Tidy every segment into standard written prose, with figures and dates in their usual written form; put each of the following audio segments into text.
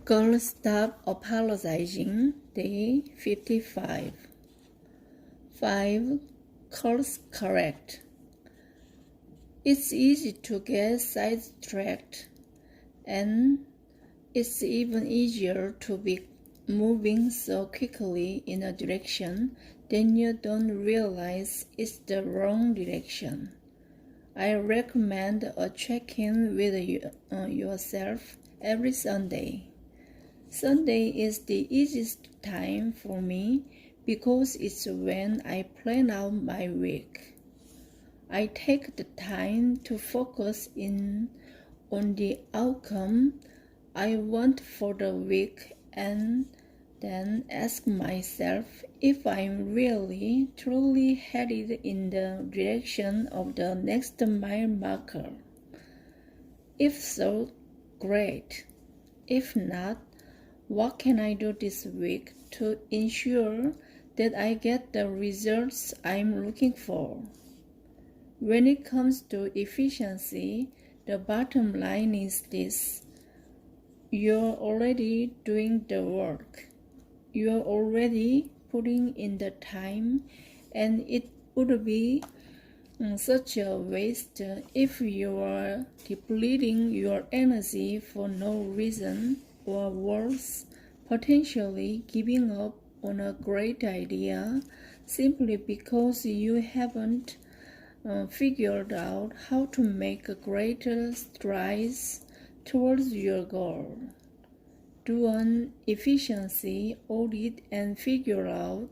Girl, stop apologizing. Day 55. 5. Course correct. It's easy to get sidetracked, and it's even easier to be moving so quickly in a direction that you don't realize it's the wrong direction. I recommend a check-in with yourself every Sunday. Sunday is the easiest time for me because it's when I plan out my week. I take the time to focus in on the outcome I want for the week and then ask myself if I'm really truly headed in the direction of the next mile marker. If so, great. If not, what can I do this week to ensure that I get the results I'm looking for? When it comes to efficiency, the bottom line is this. You're already doing the work. You're already putting in the time, and it would be such a waste if you are depleting your energy for no reason, or worse, potentially giving up on a great idea simply because you haven't figured out how to make greater strides towards your goal. Do an efficiency audit and figure out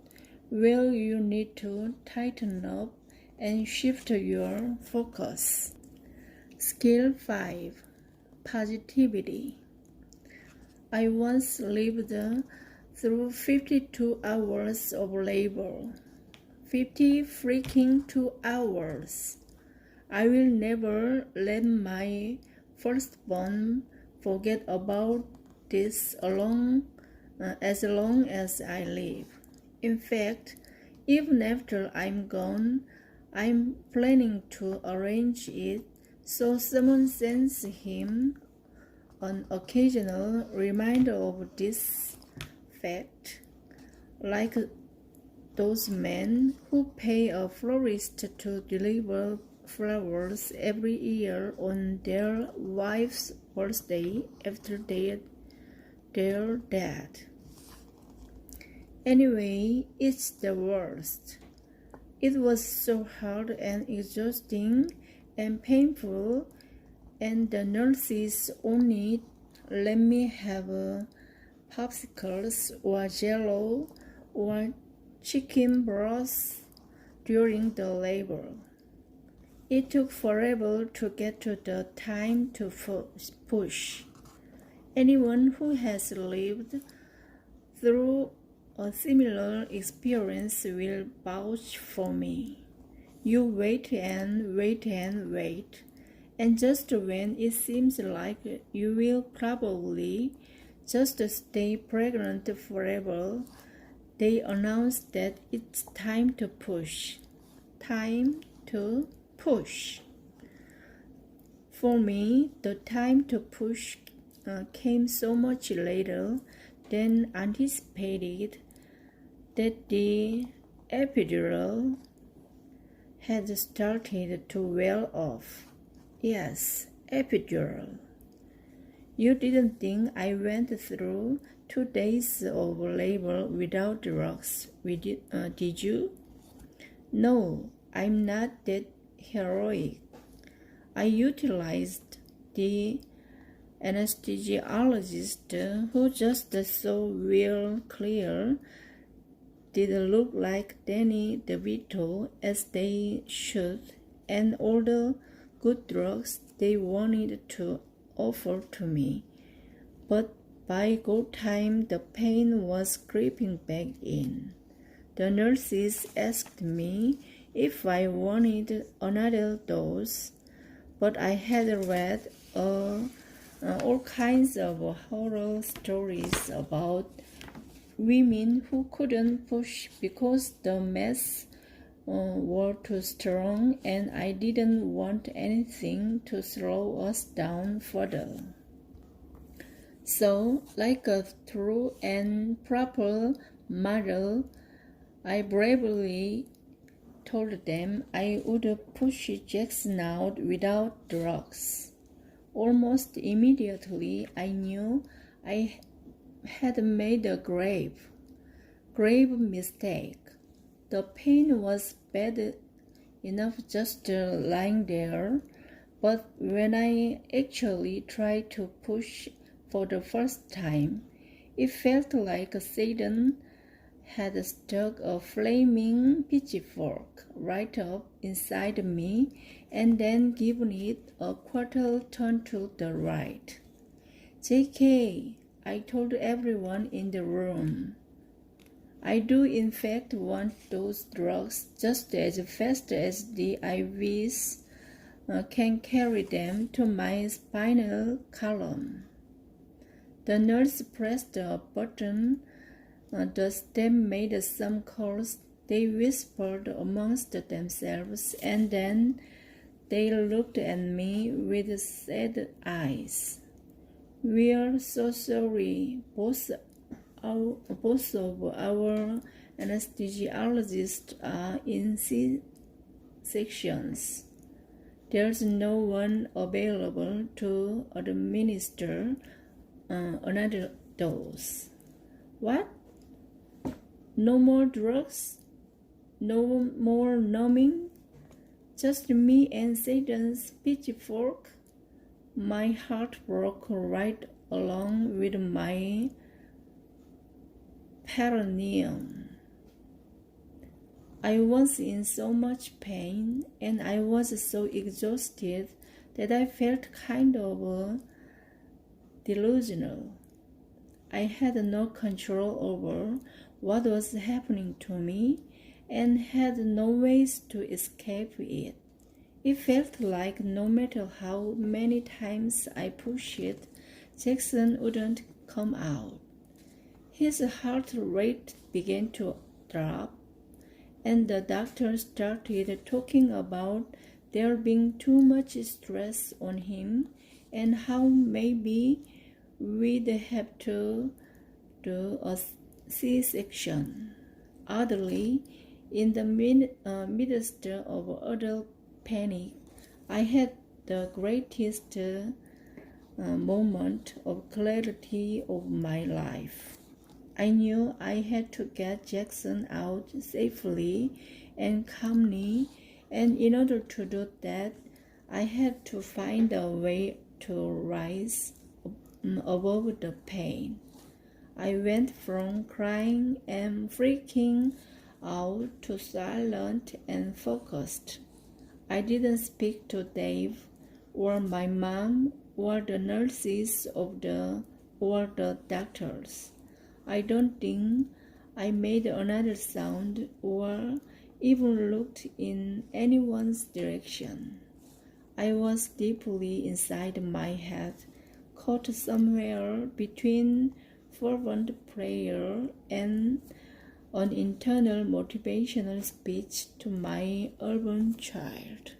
where you need to tighten up and shift your focus. Skill 5. Positivity. I once lived through 52 hours of labor. 50 freaking 2 hours. I will never let my firstborn forget about this as long as I live. In fact, even after I'm gone, I'm planning to arrange it so someone sends him an occasional reminder of this fact, like those men who pay a florist to deliver flowers every year on their wife's birthday after they're dead. Anyway, it's the worst. It was so hard and exhausting and painful, and the nurses only let me have popsicles or jello or chicken broth during the labor. It took forever to get to the time to push. Anyone who has lived through a similar experience will vouch for me. You wait and wait and wait, and just when it seems like you will probably just stay pregnant forever, they announce that it's time to push. Time to push. For me, the time to push came so much later than anticipated that the epidural had started to wear off. Yes, epidural. You didn't think I went through 2 days of labor without drugs, did you? No, I'm not that heroic. I utilized the anesthesiologist who just so real clear did look like Danny DeVito as they should, and all the good drugs they wanted to offer to me. But by go time, the pain was creeping back in. The nurses asked me if I wanted another dose, but I had read all kinds of horror stories about women who couldn't push because the meds were too strong, and I didn't want anything to slow us down further. So, like a true and proper mother, I bravely told them I would push Jackson out without drugs. Almost immediately, I knew I had made a grave mistake. The pain was bad enough just lying there, but when I actually tried to push for the first time, it felt like Satan had stuck a flaming pitchfork right up inside me and then given it a quarter turn to the right. JK, I told everyone in the room. I do in fact want those drugs just as fast as the IVs can carry them to my spinal column. The nurse pressed a button. The staff made some calls. They whispered amongst themselves, and then they looked at me with sad eyes. "We're so sorry. Both of our anesthesiologists are in C-sections. There's no one available to administer another dose." "What? No more drugs? No more numbing? Just me and Satan's pitchfork?" My heart broke right along with my perineum. I was in so much pain and I was so exhausted that I felt kind of delusional. I had no control over what was happening to me and had no ways to escape it. It felt like no matter how many times I pushed it, Jackson wouldn't come out. His heart rate began to drop, and the doctor started talking about there being too much stress on him and how maybe we'd have to do a C-section. Oddly, in the midst of utter panic, I had the greatest moment of clarity of my life. I knew I had to get Jackson out safely and calmly, and in order to do that, I had to find a way to rise above the pain. I went from crying and freaking out to silent and focused. I didn't speak to Dave or my mom or the nurses or the doctors. I don't think I made another sound or even looked in anyone's direction. I was deeply inside my head, caught somewhere between fervent prayer and an internal motivational speech to my urban child.